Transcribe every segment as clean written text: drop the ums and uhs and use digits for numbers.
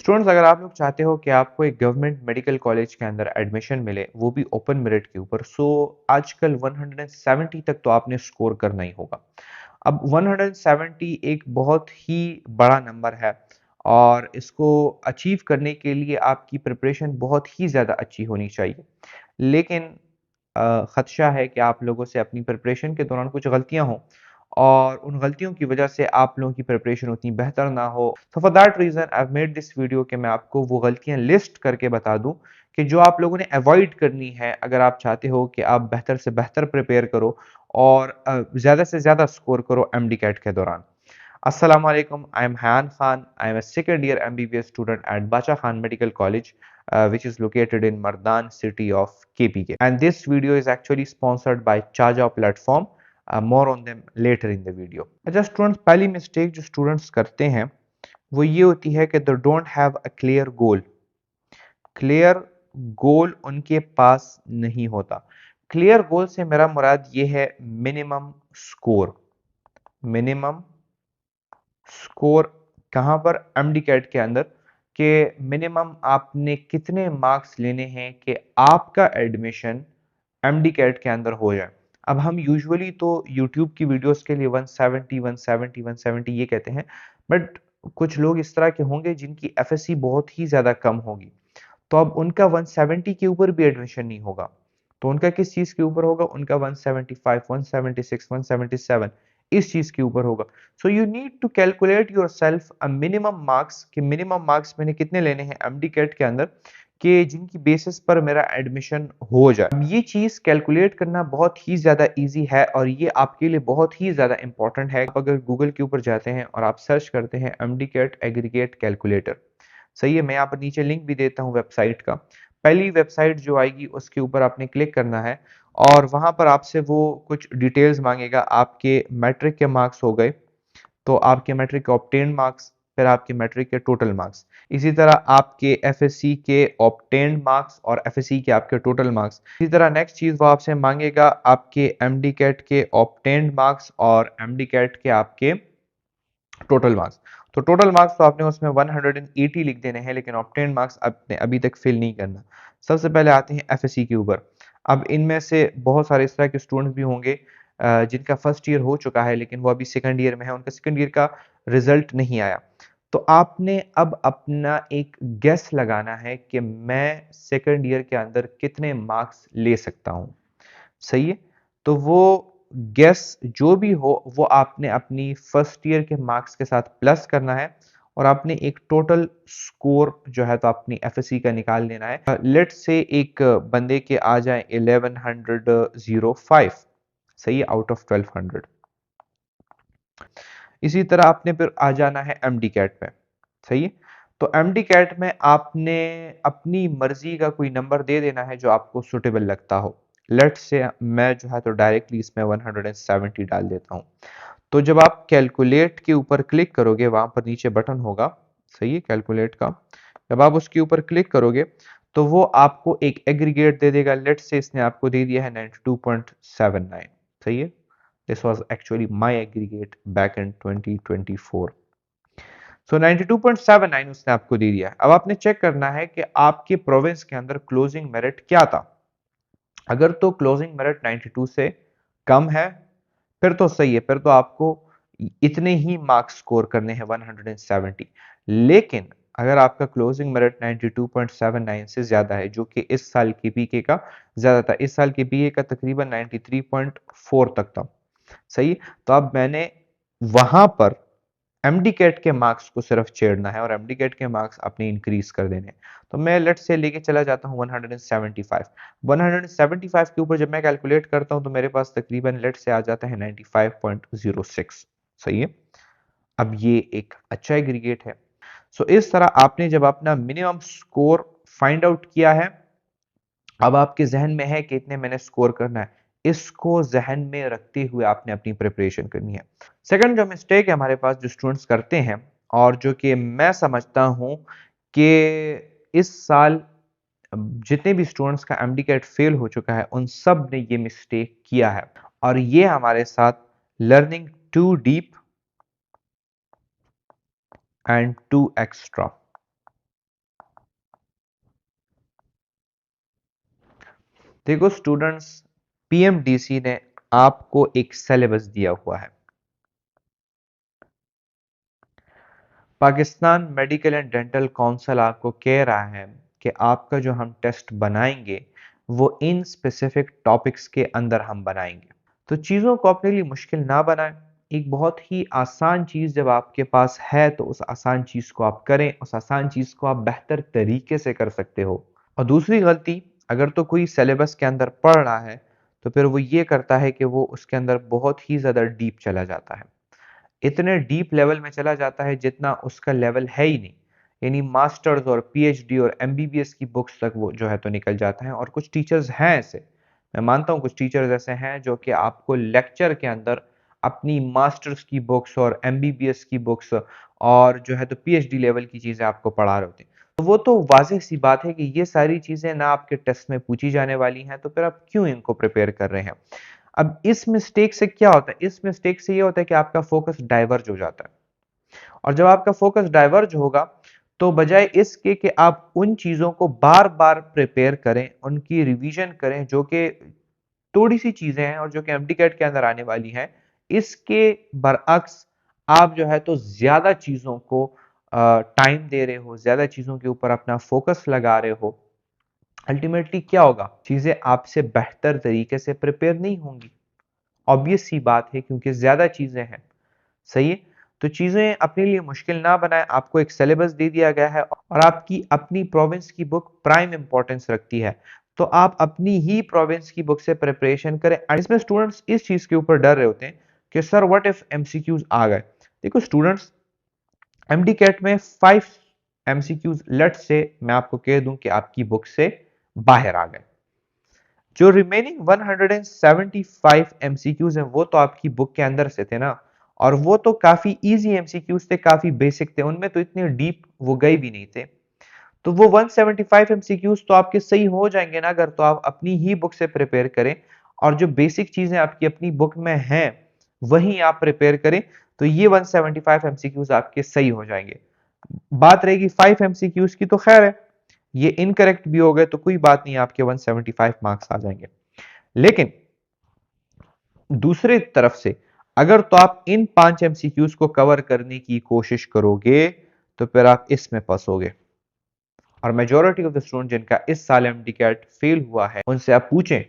Students, अगर आप लोग चाहते हो कि आपको एक गवर्नमेंट मेडिकल कॉलेज के अंदर एडमिशन मिले, वो भी ओपन मेरिट के ऊपर, सो आजकल 170 तक तो आपने स्कोर करना ही होगा। अब 170 एक बहुत ही बड़ा नंबर है और इसको अचीव करने के लिए आपकी प्रिपरेशन बहुत ही ज़्यादा अच्छी होनी चाहिए। लेकिन खदशा है कि आप लोगों से अपनी प्रिपरेशन के दौरान कुछ गलतियाँ हों और उन गलतियों की वजह से आप लोगों की प्रिपरेशन उतनी बेहतर ना हो। So for that reason I have made this video कि मैं आपको वो गलतियाँ लिस्ट करके बता दूँ कि जो आप लोगों ने अवॉइड करनी है अगर आप चाहते हो कि आप बेहतर से बेहतर प्रिपेयर करो और ज़्यादा से ज़्यादा स्कोर करो एमडी कैट के दौरान। Assalamu alaikum. I am Hayan Khan. I am a second year MBBS student at Bacha Khan Medical College, which is located in Mardan city of KPK. And this video is actually sponsored by Chaja platform. More on them later in the video. अच्छा students, पहली mistake जो students करते हैं वो ये होती है कि they don't have a clear goal. Clear goal उनके पास नहीं होता। क्लियर गोल से मेरा मुराद ये है मिनिमम स्कोर। मिनिमम स्कोर कहाँ पर? एमडी कैट के अंदर कि मिनिमम आपने कितने मार्क्स लेने हैं कि आपका एडमिशन एमडी कैट के अंदर हो जाए। अब हम यूजुअली तो यूट्यूब की वीडियोस के लिए 170 170 170 ये कहते हैं, बट कुछ लोग इस तरह के होंगे जिनकी एफएससी बहुत ही ज़्यादा कम होगी, तो अब उनका 170 के ऊपर भी एडमिशन नहीं होगा। तो उनका किस चीज़ के ऊपर होगा? उनका 175 176 177 इस चीज़ के ऊपर होगा। So you need to calculate yourself a minimum marks कि मिनिमम मार्क्स मैंने कितने लेने हैं एमडी कैट के अंदर कि जिनकी बेसिस पर मेरा एडमिशन हो जाए। अब ये चीज़ कैलकुलेट करना बहुत ही ज़्यादा ईज़ी है और ये आपके लिए बहुत ही ज़्यादा इंपॉर्टेंट है। आप अगर गूगल के ऊपर जाते हैं और आप सर्च करते हैं एमडी कैट एग्रीगेट कैलकुलेटर, सही है, मैं यहाँ पर नीचे लिंक भी देता हूँ वेबसाइट का। पहली वेबसाइट जो आएगी उसके ऊपर आपने क्लिक करना है और वहाँ पर आपसे वो कुछ डिटेल्स मांगेगा। आपके मैट्रिक के मार्क्स हो गए तो आपके मैट्रिक के ऑब्टेन्ड मार्क्स, फिर आपके मैट्रिक के टोटल मार्क्स, इसी तरह आपके एफएससी के ऑब्टेन्ड मार्क्स और एफएससी के आपके टोटल मार्क्स। इसी तरह नेक्स्ट चीज़ वो आपसे मांगेगा आपके एमडी कैट के ऑब्टेन्ड मार्क्स और एमडी कैट के आपके टोटल मार्क्स। तो टोटल मार्क्स तो आपने उसमें 180 लिख देने हैं, लेकिन ऑब्टेन्ड मार्क्स आपने अभी तक फिल नहीं करना। सबसे पहले आते हैं एफएससी के ऊपर। अब इनमें से बहुत सारे इस तरह के स्टूडेंट्स भी होंगे जिनका फर्स्ट ईयर हो चुका है लेकिन वो अभी सेकंड ईयर में है, उनका सेकंड ईयर का रिजल्ट नहीं आया। तो आपने अब अपना एक गेस लगाना है कि मैं सेकंड ईयर के अंदर कितने मार्क्स ले सकता हूँ। सही है? तो वो गेस जो भी हो वो आपने अपनी फर्स्ट ईयर के मार्क्स के साथ प्लस करना है और आपने एक टोटल स्कोर जो है तो अपनी एफएससी का निकाल लेना है। लेट्स से एक बंदे के आ जाए 1105, सही है, आउट ऑफ 1200। इसी तरह आपने फिर आ जाना है एमडी कैट में, सही है। तो एमडी कैट में आपने अपनी मर्जी का कोई नंबर दे देना है जो आपको सुटेबल लगता हो। लेट्स से मैं जो है तो डायरेक्टली इसमें 170 डाल देता हूँ। तो जब आप कैलकुलेट के ऊपर क्लिक करोगे, वहां पर नीचे बटन होगा, सही है, कैलकुलेट का। जब आप उसके ऊपर क्लिक करोगे तो वो आपको एक एग्रीगेट दे देगा। लेट्स से इसने आपको दे दिया है 92.79, सही है। This was actually my aggregate back in 2024. सो 92.79 उसने आपको दे दिया है। अब आपने चेक करना है कि आपके प्रोविंस के अंदर क्लोजिंग मेरिट क्या था। अगर तो क्लोजिंग मेरिट 92 से कम है फिर तो सही है, फिर तो आपको इतने ही मार्क्स स्कोर करने हैं 170। लेकिन अगर आपका क्लोजिंग मेरिट 92.79 से ज्यादा है, जो कि इस साल के पीके का ज्यादा था, इस साल के पीके का तकरीबन 93.4 तक था, सही। तो अब मैंने वहां पर एमडी कैट के मार्क्स को सिर्फ छेड़ना है और एमडी कैट के मार्क्स अपने इंक्रीज कर देने हैं। तो मैं लेट से लेके चला जाता हूँ 175। 175 के ऊपर जब मैं कैलकुलेट करता हूँ तो मेरे पास तकरीबन लेट से आ जाता है 95.06, सही है। अब ये एक अच्छा एग्रीगेट है। सो इस तरह आपने जब अपना मिनिमम स्कोर फाइंड आउट किया है, अब आपके जहन में है कि इतने मैंने स्कोर करना है। इसको जहन में रखते हुए आपने अपनी प्रिपरेशन करनी है। सेकंड जो मिस्टेक है हमारे पास जो स्टूडेंट्स करते हैं और जो कि मैं समझता हूं कि इस साल जितने भी स्टूडेंट्स का एमडी कैट फेल हो चुका है उन सब ने ये मिस्टेक किया है और ये हमारे साथ learning to deep and to extra, देखो स्टूडेंट्स, पीएमडीसी ने आपको एक सिलेबस दिया हुआ है। Pakistan medical and dental council आपको कह रहा है कि आपका जो हम टेस्ट बनाएंगे वो इन स्पेसिफिक टॉपिक्स के अंदर हम बनाएंगे। तो चीज़ों को अपने लिए मुश्किल ना बनाएं। एक बहुत ही आसान चीज़ जब आपके पास है तो उस आसान चीज़ को आप करें, उस आसान चीज़ को आप बेहतर तरीके से कर सकते हो। और दूसरी गलती, अगर तो कोई सिलेबस के अंदर पढ़ रहा है तो फिर वो ये करता है कि वो उसके अंदर बहुत ही ज़्यादा डीप चला जाता है, इतने डीप लेवल में चला जाता है जितना उसका लेवल है ही नहीं। यानी मास्टर्स और पीएचडी और एमबीबीएस की बुक्स तक वो जो है तो निकल जाता है। और कुछ टीचर्स हैं ऐसे, मैं मानता हूँ कुछ टीचर्स ऐसे हैं जो कि आपको लेक्चर के अंदर अपनी मास्टर्स की बुक्स और एमबीबीएस की बुक्स और जो है तो पीएचडी लेवल की चीजें आपको पढ़ा रहे होते हैं। तो वो तो वाज़ेह सी बात है कि ये सारी चीजें ना आपके टेस्ट में पूछी जाने वाली हैं, तो फिर आप क्यों इनको प्रिपेयर कर रहे हैं। अब इस मिस्टेक से क्या होता है, इस मिस्टेक से ये होता है कि आपका फोकस डाइवर्ज हो जाता है। और जब आपका फोकस डाइवर्ज होगा तो बजाय इसके कि आप उन चीजों को बार बार प्रिपेयर करें, उनकी रिवीजन करें जो कि थोड़ी सी चीजें हैं और जो कि एमडी कैट के अंदर आने वाली हैं, इसके बरअक्स आप जो है तो ज्यादा चीजों को टाइम दे रहे हो, ज्यादा चीजों के ऊपर अपना फोकस लगा रहे हो, अल्टीमेटली क्या होगा, चीजें आपसे बेहतर तरीके से प्रिपेयर नहीं होंगी। ऑब्वियस सी बात है क्योंकि ज्यादा चीजें हैं। सही है। तो चीजें अपने लिए मुश्किल ना बनाएं। आपको एक सिलेबस दे दिया गया है और आपकी अपनी प्रोविंस की बुक प्राइम इंपॉर्टेंस रखती है, तो आप अपनी ही प्रोविंस की बुक से प्रिपरेशन करें। इसमें स्टूडेंट्स इस चीज के ऊपर डर रहे होते हैं कि सर व्हाट इफ एमसीक्यूज आ गए। देखो स्टूडेंट्स, एमडी कैट में 5 एमसीक्यूज लेट से मैं आपको कह दूं कि आपकी बुक से बाहर आ गए, जो रिमेनिंग 175 एमसीक्यूज हैं वो तो आपकी बुक के अंदर से थे ना। और वो तो काफी इजी एमसीक्यूज थे, काफी बेसिक थे, उनमें तो इतने डीप वो गए भी नहीं थे। तो वो 175 एमसीक्यूज तो आपके सही हो जाएंगे ना, अगर तो आप अपनी ही बुक से प्रिपेयर करें और जो बेसिक चीजें आपकी अपनी बुक में हैं वही आप प्रिपेयर करें, तो ये 175 एमसीक्यूज आपके सही हो जाएंगे। बात रहेगी 5 एमसीक्यूज की, तो खैर है, ये इनकरेक्ट भी हो गए तो कोई बात नहीं, आपके 175 मार्क्स आ जाएंगे। लेकिन दूसरे तरफ से अगर तो आप इन 5 एमसीक्यूज को कवर करने की कोशिश करोगे तो फिर आप इसमें फंसोगे। और मेजॉरिटी ऑफ द स्टूडेंट जिनका इस साल एमडी कैट फेल हुआ है उनसे आप पूछें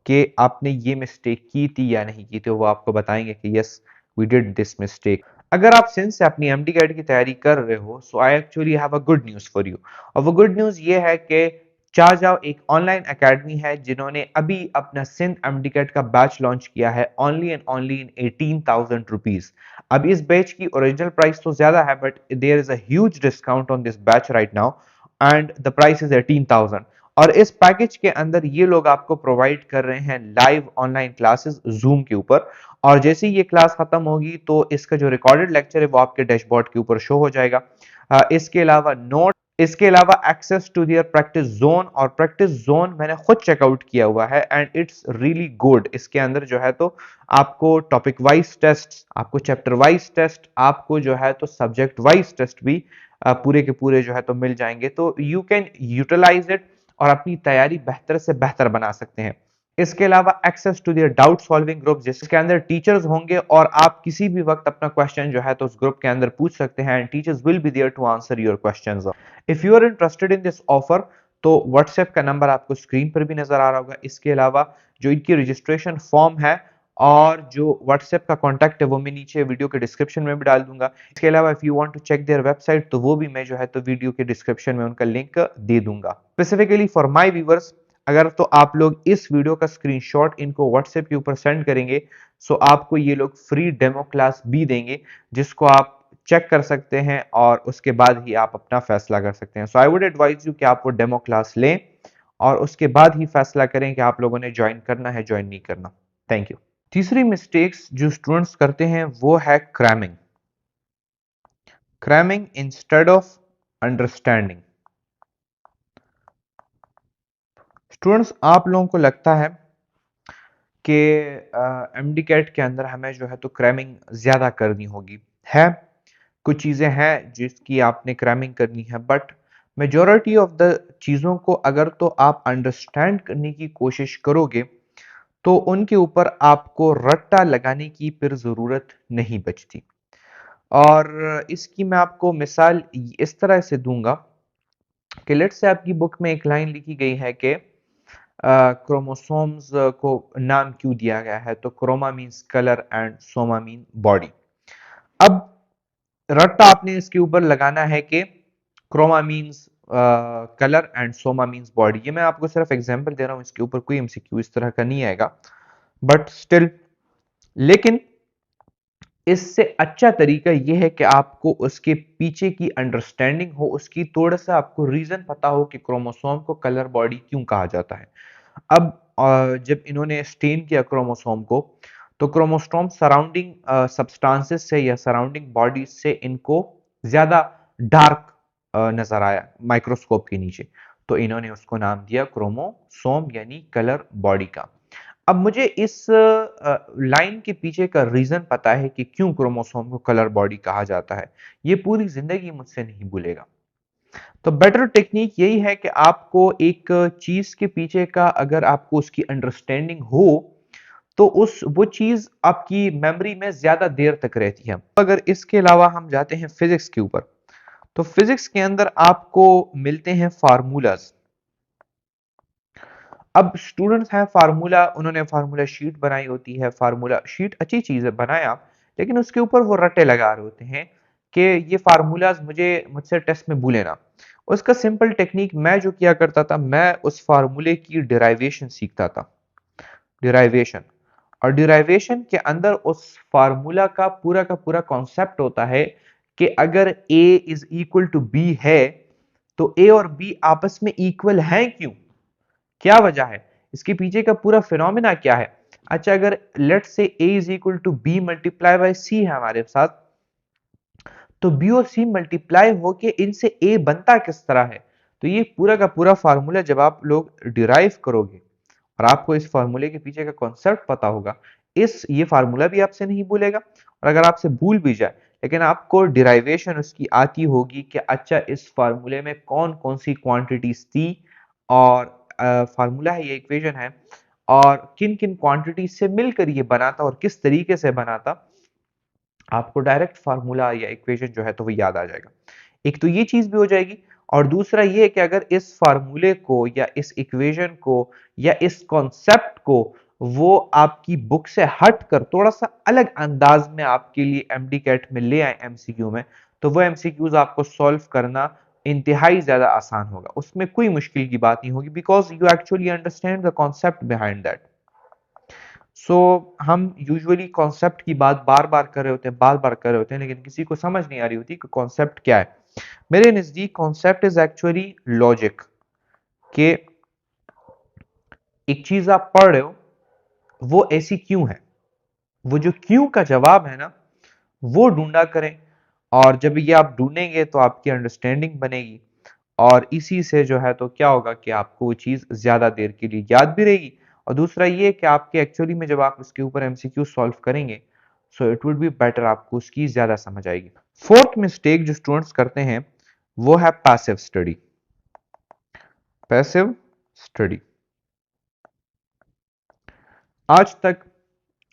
कि आपने ये मिस्टेक की थी या नहीं की थी, वो आपको बताएंगे कि yes we did this mistake. अगर आप सिंस से अपनी एमडी कैट की तैयारी कर रहे हो, so I actually have a good news for you. और वो गुड न्यूज ये है कि चार जाओ एक ऑनलाइन एकेडमी है जिन्होंने अभी अपना सिंध एमडी कैट का बैच लॉन्च किया है, only and only in 18,000 rupees. अब इस बैच की ओरिजिनल प्राइस तो ज्यादा है but there is a huge discount on this batch right now and the price is 18,000। और इस पैकेज के अंदर ये लोग आपको प्रोवाइड कर रहे हैं लाइव ऑनलाइन क्लासेस जूम के ऊपर। और जैसे ही ये क्लास खत्म होगी तो इसका जो रिकॉर्डेड लेक्चर है वो आपके डैशबोर्ड के ऊपर शो हो जाएगा। इसके अलावा नोट, इसके अलावा access to their practice zone, और प्रैक्टिस जोन मैंने खुद चेकआउट किया हुआ है एंड इट्स रियली गुड। इसके अंदर जो है तो आपको टॉपिक वाइज टेस्ट, आपको चैप्टर वाइज टेस्ट, आपको जो है तो सब्जेक्ट वाइज टेस्ट भी पूरे के पूरे जो है तो मिल जाएंगे, तो यू कैन यूटिलाइज इट और अपनी तैयारी बेहतर से बेहतर बना सकते हैं। इसके अलावा access to their doubt solving group जिसके अंदर टीचर्स होंगे और आप किसी भी वक्त अपना क्वेश्चन जो है तो उस ग्रुप के अंदर पूछ सकते हैं and teachers will be there to answer your questions. If you are interested in this offer तो व्हाट्सएप का नंबर आपको स्क्रीन पर भी नजर आ रहा होगा। इसके अलावा जो इनकी रजिस्ट्रेशन फॉर्म है और जो व्हाट्सएप का कॉन्टैक्ट है वो मैं नीचे वीडियो के डिस्क्रिप्शन में भी डाल दूंगा। इसके अलावा if you want to check their website तो वो भी मैं जो है तो वीडियो के डिस्क्रिप्शन में उनका लिंक दे दूंगा। स्पेसिफिकली फॉर माय व्यूअर्स, अगर तो आप लोग इस वीडियो का स्क्रीनशॉट इनको व्हाट्सएप के ऊपर सेंड करेंगे सो आपको ये लोग फ्री डेमो क्लास भी देंगे जिसको आप चेक कर सकते हैं और उसके बाद ही आप अपना फैसला कर सकते हैं। So I would advise you कि आप वो डेमो क्लास लें और उसके बाद ही फैसला करें कि आप लोगों ने ज्वाइन करना है ज्वाइन नहीं करना। Thank you. तीसरी मिस्टेक्स जो स्टूडेंट्स करते हैं वो है cramming. Cramming instead of understanding. Students, आप लोगों को लगता है कि एमडी कैट के अंदर हमें जो है तो क्रैमिंग ज्यादा करनी होगी। है कुछ चीजें हैं जिसकी आपने क्रैमिंग करनी है, बट मेजॉरिटी ऑफ द चीज़ों को अगर तो आप अंडरस्टैंड करने की कोशिश करोगे तो उनके ऊपर आपको रट्टा लगाने की फिर ज़रूरत नहीं बचती। और इसकी मैं आपको मिसाल इस तरह से दूंगा कि लेट्स से आपकी बुक में एक लाइन लिखी गई है कि क्रोमोसोम्स को नाम क्यों दिया गया है, तो chroma means colour and soma mean body. अब रट्टा आपने इसके ऊपर लगाना है कि chroma means colour and soma means body. ये मैं आपको सिर्फ एग्जांपल दे रहा हूँ, इसके ऊपर कोई एमसीक्यू इस तरह का नहीं आएगा, बट स्टिल। लेकिन इससे अच्छा तरीका यह है कि आपको उसके पीछे की अंडरस्टैंडिंग हो, उसकी थोड़ा सा आपको रीजन पता हो कि क्रोमोसोम को कलर बॉडी क्यों कहा जाता है। अब जब इन्होंने स्टेन किया क्रोमोसोम को, तो क्रोमोसोम सराउंडिंग सब्सटेंसेस से या सराउंडिंग बॉडी से इनको ज्यादा डार्क नजर आया माइक्रोस्कोप के नीचे, तो इन्होंने उसको नाम दिया क्रोमोसोम यानी कलर बॉडी का। अब मुझे इस लाइन के पीछे का रीजन पता है कि क्यों क्रोमोसोम को कलर बॉडी कहा जाता है, ये पूरी जिंदगी मुझसे नहीं भूलेगा। तो बेटर टेक्निक यही है कि आपको एक चीज के पीछे का अगर आपको उसकी अंडरस्टैंडिंग हो तो उस वो चीज आपकी मेमोरी में ज्यादा देर तक रहती है। अगर इसके अलावा हम जाते हैं फिजिक्स के ऊपर, तो फिजिक्स के अंदर आपको मिलते हैं फार्मूलाज। अब स्टूडेंट्स हैं, फार्मूला उन्होंने फार्मूला शीट बनाई होती है, फार्मूला शीट अच्छी चीज है बनाया, लेकिन उसके ऊपर वो रट्टे लगा रहे होते हैं कि ये फार्मूलाज मुझसे टेस्ट में भूले ना। उसका सिंपल टेक्निक मैं जो किया करता था, मैं उस फार्मूले की डिराइवेशन सीखता था। डिराइवेशन, और डिराइवेशन के अंदर उस फार्मूला का पूरा कॉन्सेप्ट होता है कि अगर a is equal to b है, तो a और b आपस में इक्वल हैं क्यों, क्या वजह है, इसके पीछे का पूरा फिनोमिना क्या है। अच्छा, अगर लेट से a is equal to B multiply by C है हमारे साथ, तो बी और सी मल्टीप्लाई होके इनसे a बनता किस तरह है। तो ये पूरा का पूरा फार्मूला जब आप लोग डिराइव करोगे और आपको इस फार्मूले के पीछे का कॉन्सेप्ट पता होगा, इस ये फार्मूला भी आपसे नहीं भूलेगा। और अगर आपसे भूल भी जाए, लेकिन आपको डिराइवेशन उसकी आती होगी कि अच्छा इस फार्मूले में कौन कौन सी क्वांटिटीज थी, और फार्मूला है, ये इक्वेशन है, और किन किन क्वांटिटीज से मिलकर ये बना था और किस तरीके से बना था, आपको डायरेक्ट फार्मूला या इक्वेशन जो है तो वो याद आ जाएगा। एक तो ये चीज भी हो जाएगी, और दूसरा ये है कि अगर इस फार्मूले को या इस इक्वेशन को या इस कॉन्सेप्ट को वो आपकी बुक से हट कर थोड़ा सा अलग अंदाज में आपके लिए एमडी कैट में ले आए एमसीक्यू में, तो वो एमसीक्यूज आपको सॉल्व करना इंतहाई ज्यादा आसान होगा, उसमें कोई मुश्किल की बात नहीं होगी, because you actually understand the concept behind that. So हम यूजुअली कॉन्सेप्ट की बात बार बार कर रहे होते हैं, बार बार कर रहे होते हैं, लेकिन किसी को समझ नहीं आ रही होती कि कॉन्सेप्ट क्या है। मेरे नजदीक कॉन्सेप्ट इज एक्चुअली लॉजिक, कि एक चीज आप पढ़ रहे हो वो ऐसी क्यों है, वो जो क्यों का जवाब है ना, वो ढूंढा करें। और जब ये आप ढूंढेंगे तो आपकी अंडरस्टैंडिंग बनेगी, और इसी से जो है तो क्या होगा कि आपको वो चीज ज्यादा देर के लिए याद भी रहेगी। और दूसरा ये कि आपके एक्चुअली में जब आप उसके ऊपर एमसीक्यू सॉल्व करेंगे, so it would be better, आपको उसकी ज्यादा समझ आएगी। फोर्थ मिस्टेक जो स्टूडेंट्स करते हैं वो है पैसिव स्टडी। पैसिव स्टडी, आज तक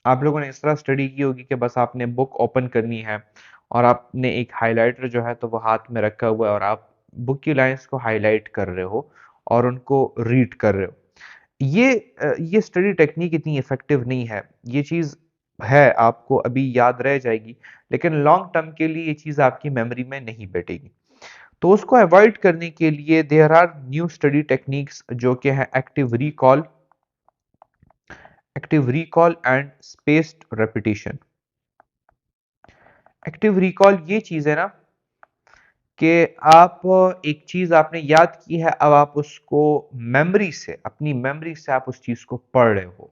आप लोगों ने इस तरह स्टडी की होगी कि बस आपने बुक ओपन करनी है और आपने एक हाइलाइटर जो है तो वो हाथ में रखा हुआ है, और आप बुक की लाइंस को हाईलाइट कर रहे हो और उनको रीड कर रहे हो। ये स्टडी टेक्निक इतनी इफेक्टिव नहीं है। ये चीज है, आपको अभी याद रह जाएगी, लेकिन लॉन्ग टर्म के लिए ये चीज आपकी मेमोरी में नहीं बैठेगी। तो उसको अवॉइड करने के लिए there are new study techniques जो कि है active recall and spaced repetition. Active recall ये चीज है ना कि आप एक चीज आपने याद की है, अब आप उसको मेमोरी से, अपनी मेमोरी से आप उस चीज को पढ़ रहे हो,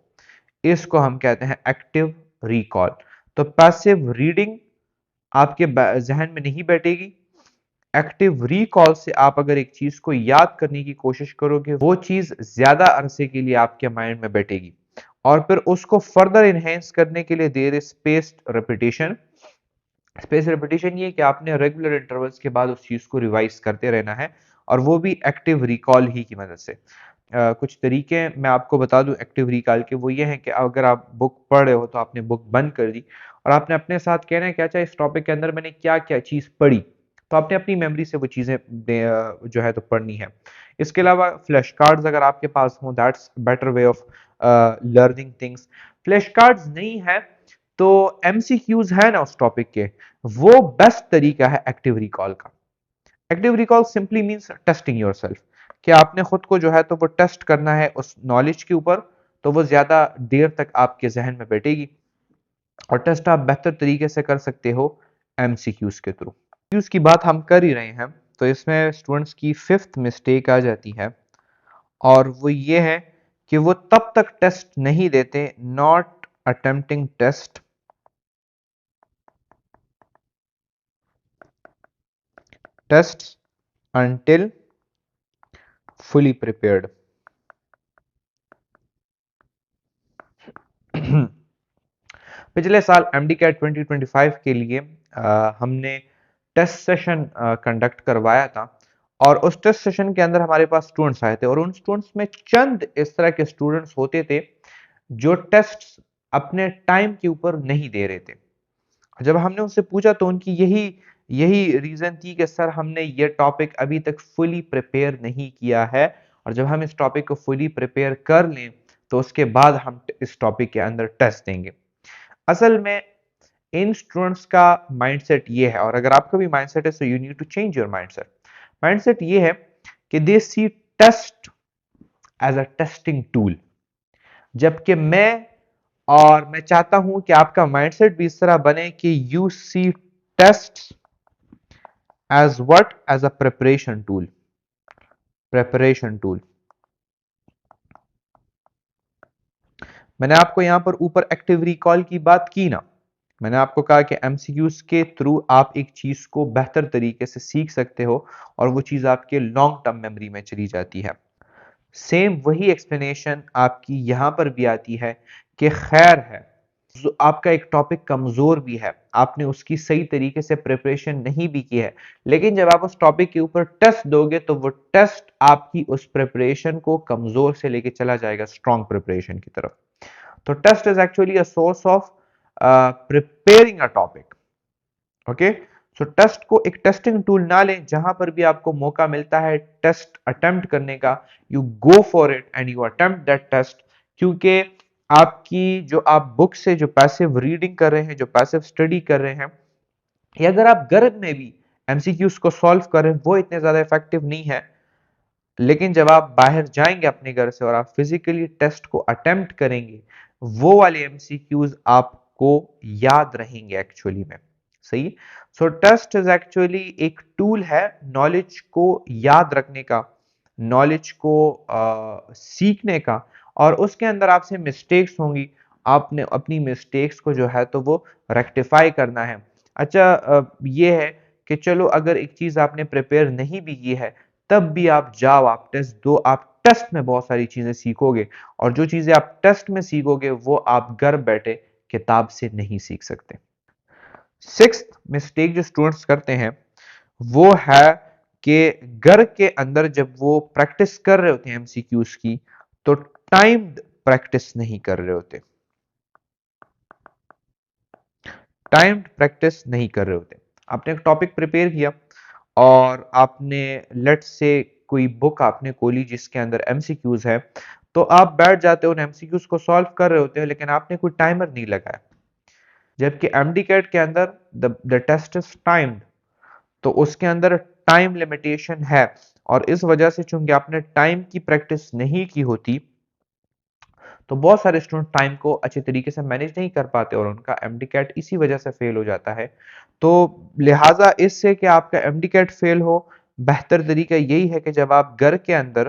इसको हम कहते हैं एक्टिव रिकॉल। तो पैसिव रीडिंग आपके जहन में नहीं बैठेगी, एक्टिव रिकॉल से आप अगर एक चीज को याद करने की कोशिश करोगे, वो चीज ज्यादा अरसे के लिए आपके माइंड में बैठेगी। और फिर उसको फर्दर इनहेंस करने के लिए there is spaced repetition. Space repetition ये कि आपने रेगुलर इंटरवल्स के बाद उस चीज़ को रिवाइज करते रहना है, और वो भी एक्टिव रिकॉल ही की मदद से। कुछ तरीके मैं आपको बता दूं एक्टिव रिकॉल के, वो ये हैं कि अगर आप बुक पढ़ रहे हो तो आपने बुक बंद कर दी और आपने अपने साथ कहना है कि अच्छा इस टॉपिक के अंदर मैंने क्या क्या चीज़ पढ़ी, तो आपने अपनी मेमोरी से वो चीज़ें जो है तो पढ़नी है। इसके अलावा फ्लैश कार्ड्स अगर आपके पास हों, that's better way of learning things. Flash cards नहीं है तो एमसीक्यूज है ना उस टॉपिक के, वो बेस्ट तरीका है एक्टिव रिकॉल का। Active recall simply means testing yourself, कि आपने खुद को जो है तो वो टेस्ट करना है उस नॉलेज के ऊपर, तो वो ज्यादा देर तक आपके जहन में बैठेगी। और टेस्ट आप बेहतर तरीके से कर सकते हो एमसीक्यूज के थ्रू। एमसीक्यूज की बात हम कर ही रहे हैं, तो इसमें स्टूडेंट्स की फिफ्थ मिस्टेक आ जाती है, और वो ये है कि वो तब तक टेस्ट नहीं देते, not attempting test until fully prepared। पिछले साल एमडी कैट 2025 के लिए हमने टेस्ट सेशन कंडक्ट करवाया था, और उस टेस्ट सेशन के अंदर हमारे पास स्टूडेंट्स आए थे, और उन स्टूडेंट्स में चंद इस तरह के स्टूडेंट्स होते थे जो टेस्ट अपने टाइम के ऊपर नहीं दे रहे थे। जब हमने उनसे पूछा तो उनकी यही यही रीजन थी कि सर हमने ये टॉपिक अभी तक फुली प्रिपेयर नहीं किया है, और जब हम इस टॉपिक को फुली प्रिपेयर कर लें तो उसके बाद हम इस टॉपिक के अंदर टेस्ट देंगे। असल में इन स्टूडेंट्स का माइंडसेट ये है, और अगर आपका भी माइंडसेट है, so you need to change your mindset. Mindset ये है कि they see test as a testing tool, जबकि मैं चाहता हूं कि आपका माइंडसेट भी इस तरह बने कि you see test as what, as a preparation tool. मैंने आपको यहां पर ऊपर एक्टिव रिकॉल की बात की ना, मैंने आपको कहा कि एमसीक्यूज के थ्रू आप एक चीज को बेहतर तरीके से सीख सकते हो, और वो चीज आपके लॉन्ग टर्म मेमोरी में चली जाती है। सेम वही एक्सप्लेनेशन आपकी यहां पर भी आती है कि खैर है, आपका एक टॉपिक कमजोर भी है, आपने उसकी सही तरीके से प्रिपरेशन नहीं भी की है, लेकिन जब आप उस टॉपिक के ऊपर टेस्ट दोगे तो वो टेस्ट आपकी उस प्रिपरेशन को कमजोर से लेके चला जाएगा स्ट्रॉन्ग प्रिपरेशन की तरफ। तो test is actually a source of preparing a topic. Okay, so test को एक टेस्टिंग टूल ना लें, जहां पर भी आपको मौका मिलता है टेस्ट अटेम्प्ट करने का, you go for it and you attempt that test. क्योंकि आपकी जो आप बुक से जो पैसिव रीडिंग कर रहे हैं, जो पैसिव स्टडी कर रहे हैं, या अगर आप घर में भी एमसीक्यूज को सॉल्व कर रहे हैं, वो इतने ज्यादा इफेक्टिव नहीं है। लेकिन जब आप बाहर जाएंगे अपने घर से और आप फिजिकली टेस्ट को अटेम्प्ट करेंगे, वो वाले एमसीक्यूज आपको याद रहेंगे एक्चुअली में। सही। सो टेस्ट इज एक्चुअली एक टूल है नॉलेज को याद रखने का, नॉलेज को सीखने का, और उसके अंदर आपसे मिस्टेक्स होंगी, आपने अपनी मिस्टेक्स को जो है तो वो रेक्टिफाई करना है। अच्छा, ये है कि चलो अगर एक चीज आपने प्रिपेयर नहीं भी की है, तब भी आप जाओ, आप टेस्ट दो, आप टेस्ट में बहुत सारी चीजें सीखोगे, और जो चीजें आप टेस्ट में सीखोगे वो आप घर बैठे किताब से नहीं सीख सकते। सिक्स्थ मिस्टेक जो स्टूडेंट्स करते हैं वो है कि घर के अंदर जब वो प्रैक्टिस कर रहे होते हैं एमसीक्यूज की, तो टाइम्ड प्रैक्टिस नहीं कर रहे होते, टाइम्ड प्रैक्टिस नहीं कर रहे होते। आपने एक टॉपिक प्रिपेयर किया और आपने लेट से कोई बुक आपने खोली जिसके अंदर एमसीक्यूज है, तो आप बैठ जाते हो उन एमसीक्यूज को सॉल्व कर रहे होते हो, लेकिन आपने कोई टाइमर नहीं लगाया। जबकि एमडी कैट के अंदर द टेस्ट इज टाइम्ड, तो उसके अंदर टाइम लिमिटेशन है, और इस वजह से चूंकि आपने टाइम की प्रैक्टिस नहीं की होती, तो बहुत सारे स्टूडेंट टाइम को अच्छे तरीके से मैनेज नहीं कर पाते और उनका एमडी कैट इसी वजह से फेल हो जाता है। तो लिहाजा इससे कि आपका एमडी कैट फेल हो, बेहतर तरीका यही है कि जब आप घर के अंदर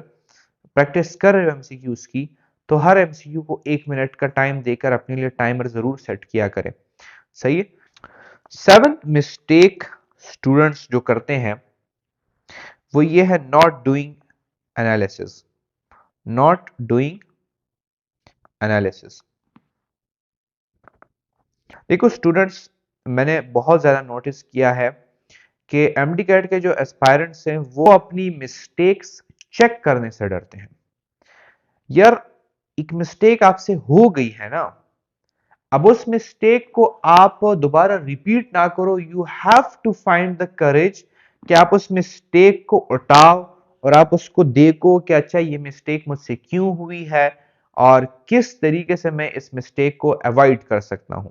प्रैक्टिस कर रहे हो एमसीक्यूज की, तो हर एमसीक्यू को 1 मिनट का टाइम देकर अपने लिए टाइमर जरूर सेट किया करें। सही है। सेवंथ मिस्टेक स्टूडेंट्स जो करते हैं वो ये है not doing analysis, not doing analysis. देखो स्टूडेंट्स, मैंने बहुत ज़्यादा नोटिस किया है कि एमडी कैट के जो एस्पायरेंट्स हैं वो अपनी मिस्टेक्स चेक करने से डरते हैं। यार, एक मिस्टेक आपसे हो गई है ना, अब उस मिस्टेक को आप दोबारा रिपीट ना करो। You have to find the courage कि आप उस मिस्टेक को उठाओ और आप उसको देखो कि अच्छा ये मिस्टेक मुझसे क्यों हुई है और किस तरीके से मैं इस मिस्टेक को अवॉइड कर सकता हूं।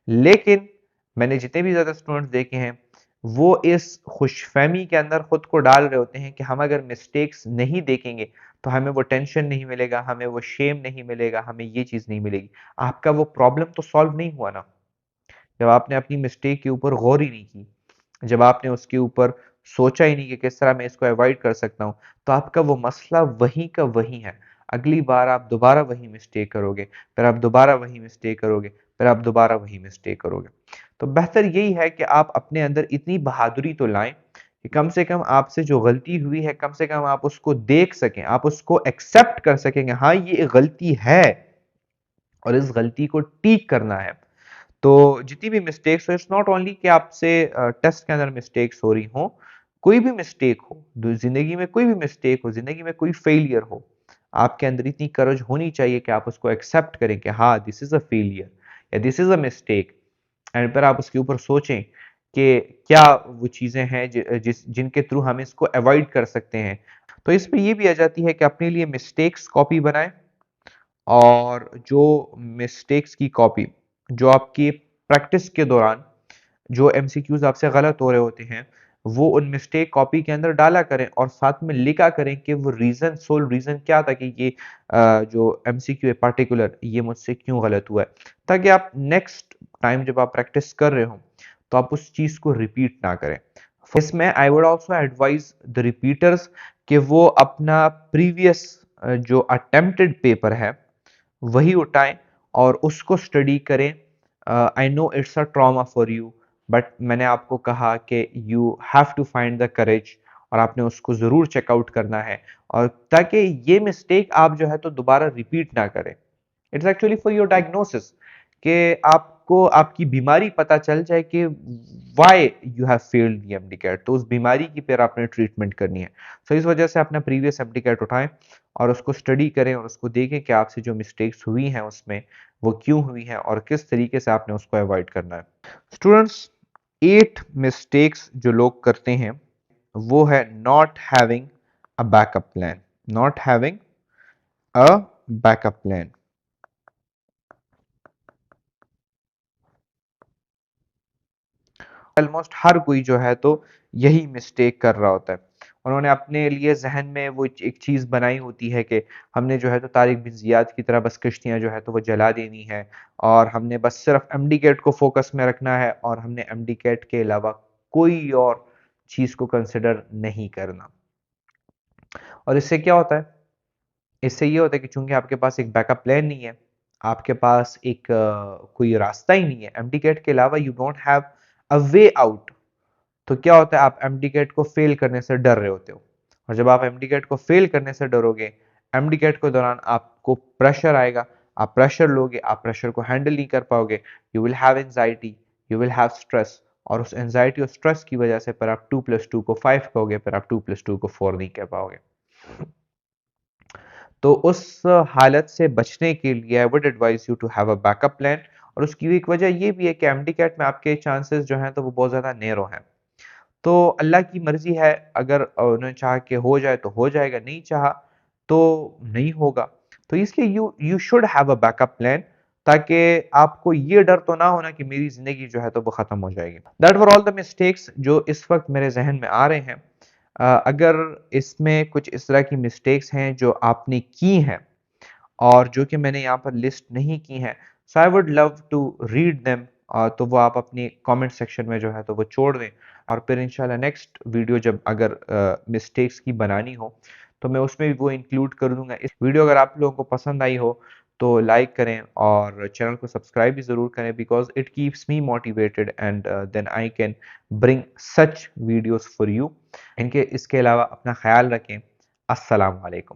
लेकिन मैंने जितने भी ज्यादा स्टूडेंट्स देखे हैं वो इस खुशफहमी के अंदर खुद को डाल रहे होते हैं कि हम अगर मिस्टेक्स नहीं देखेंगे तो हमें वो टेंशन नहीं मिलेगा, हमें वो शेम नहीं मिलेगा, हमें ये चीज नहीं मिलेगी। आपका वो प्रॉब्लम तो सॉल्व नहीं हुआ ना, जब आपने अपनी मिस्टेक के ऊपर गौर ही नहीं की, जब आपने उसके ऊपर सोचा ही नहीं कि किस तरह मैं इसको अवॉइड कर सकता हूं, तो आपका वो मसला वही का वही है। अगली बार आप दोबारा वही मिस्टेक करोगे, फिर आप दोबारा वही मिस्टेक करोगे, फिर आप दोबारा वही मिस्टेक करोगे। तो बेहतर यही है कि आप अपने अंदर इतनी बहादुरी तो लाएं कि कम से कम आपसे जो गलती हुई है कम से कम आप उसको देख सकें, आप उसको एक्सेप्ट कर सकेंगे, हाँ ये एक गलती है और इस गलती को ठीक करना है। तो जितनी भी मिस्टेक्स हो, इट्स नॉट ओनली कि आपसे टेस्ट के अंदर मिस्टेक्स हो रही हो, कोई भी मिस्टेक हो, जिंदगी में कोई भी मिस्टेक हो, जिंदगी में कोई फेलियर हो, आपके अंदर इतनी करज होनी चाहिए कि आप उसको एक्सेप्ट करें कि हाँ दिस इज अ फेलियर या this is a mistake, and फिर आप उसके ऊपर सोचें कि क्या वो चीजें हैं जिनके थ्रू हम इसको अवॉइड कर सकते हैं। तो इसमें ये भी आ जाती है कि अपने लिए मिस्टेक्स कॉपी बनाएं और जो मिस्टेक्स की कॉपी जो आपकी प्रैक्टिस के दौरान जो एमसीक्यूज आपसे गलत हो रहे होते हैं वो उन मिस्टेक कॉपी के अंदर डाला करें और साथ में लिखा करें कि वो रीजन सोल रीजन क्या था कि ये जो एमसीक्यू है पार्टिकुलर ये मुझसे क्यों गलत हुआ है, ताकि आप नेक्स्ट टाइम जब आप प्रैक्टिस कर रहे हो तो आप उस चीज को रिपीट ना करें। इसमें I would also advise the repeaters कि वो अपना प्रीवियस जो अटेम्प्टेड पेपर है वही उठाएं और उसको स्टडी करें। I know it's a trauma for you, but मैंने आपको कहा कि you have to find the courage और आपने उसको ज़रूर चेकआउट करना है और ताकि ये मिस्टेक आप जो है तो दोबारा रिपीट ना करें। It's actually for your diagnosis कि आपको आपकी बीमारी पता चल जाए कि why you have failed the MDCAT, तो उस बीमारी की फिर आपने ट्रीटमेंट करनी है। सो इस वजह से अपना प्रीवियस एमडी कैट उठाएं और उसको स्टडी करें और उसको देखें कि आपसे जो मिस्टेक्स हुई हैं उसमें वो क्यों हुई हैं और किस तरीके से आपने उसको अवॉइड करना है। स्टूडेंट्स, 8 मिस्टेक्स जो लोग करते हैं वो है not having a backup plan, not having a backup plan. Almost हर कोई जो है तो यही मिस्टेक कर रहा होता है। उन्होंने अपने लिए जहन में वो एक चीज़ बनाई होती है कि हमने जो है तो तारिक बिन जियाद की तरह बस कश्तियाँ जो है तो वो जला देनी है और हमने बस सिर्फ एमडी कैट को फोकस में रखना है और हमने एमडी कैट के अलावा कोई और चीज़ को कंसिडर नहीं करना। और इससे क्या होता है, इससे ये होता है कि चूंकि आपके पास एक बैकअप प्लान नहीं है, आपके पास एक कोई रास्ता ही नहीं है एमडी कैट के अलावा, you don't have a way out. तो क्या होता है, आप एमडी कैट को फेल करने से डर रहे होते हो और जब आप एमडी कैट को फेल करने से डरोगे, एमडी कैट के दौरान आपको प्रेशर आएगा, आप प्रेशर लोगे, आप प्रेशर को हैंडल नहीं कर पाओगे, you will have anxiety, you will have stress और उस एंजाइटी और स्ट्रेस की वजह से फिर आप 2+2 को 5 कहोगे, फिर आप 2+2 को 4 नहीं कह पाओगे। तो उस हालत से बचने के लिए I would advise you to have a backup plan. और उसकी एक वजह ये भी है कि एमडी कैट में आपके चांसेस जो हैं तो वो बहुत ज़्यादा नेरो हैं। तो अल्लाह की मर्जी है, अगर उन्होंने चाहा कि हो जाए तो हो जाएगा, नहीं चाहा तो नहीं होगा। तो इसलिए you you should have a backup plan ताकि आपको ये डर तो ना होना कि मेरी जिंदगी जो है तो वो खत्म हो जाएगी। That were all the mistakes जो इस वक्त मेरे जहन में आ रहे हैं। अगर इसमें कुछ इस तरह की मिस्टेक्स हैं जो आपने की हैं और जो कि मैंने यहाँ पर लिस्ट नहीं की हैं, so I would love to read them, तो वो आप अपनी कमेंट सेक्शन में जो है तो वो छोड़ दें और फिर इंशाल्लाह नेक्स्ट वीडियो जब अगर मिस्टेक्स की बनानी हो तो मैं उसमें भी वो इंक्लूड कर दूंगा। इस वीडियो अगर आप लोगों को पसंद आई हो तो लाइक करें और चैनल को सब्सक्राइब भी ज़रूर करें, because it keeps me motivated and then I can bring such videos for you. इनके इसके अलावा अपना ख्याल रखें। अस्सलाम वालेकुम।